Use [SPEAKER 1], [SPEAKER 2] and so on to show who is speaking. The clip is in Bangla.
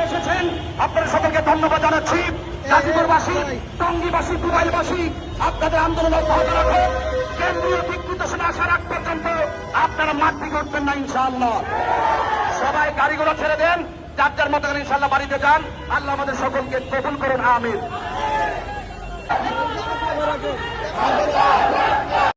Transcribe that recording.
[SPEAKER 1] এসেছেন আপনাদের সকলকে ধন্যবাদ জানাচ্ছি। গাজীপুরবাসী, টঙ্গীবাসী, দুবাইবাসী আপনাদের আন্দোলন অব্যাহত রাখেন। কেন্দ্রীয় দিক নির্দেশনা আসার আগ পর্যন্ত আপনারা মাঠ থেকে উঠবেন না ইনশাআল্লাহ। সবাই গাড়িগুলো ছেড়ে দেন, যার যার মতো করে ইনশাআল্লাহ বাড়িতে যান। আল্লাহ আমাদের সকলকে কবুল করুন, আমিন।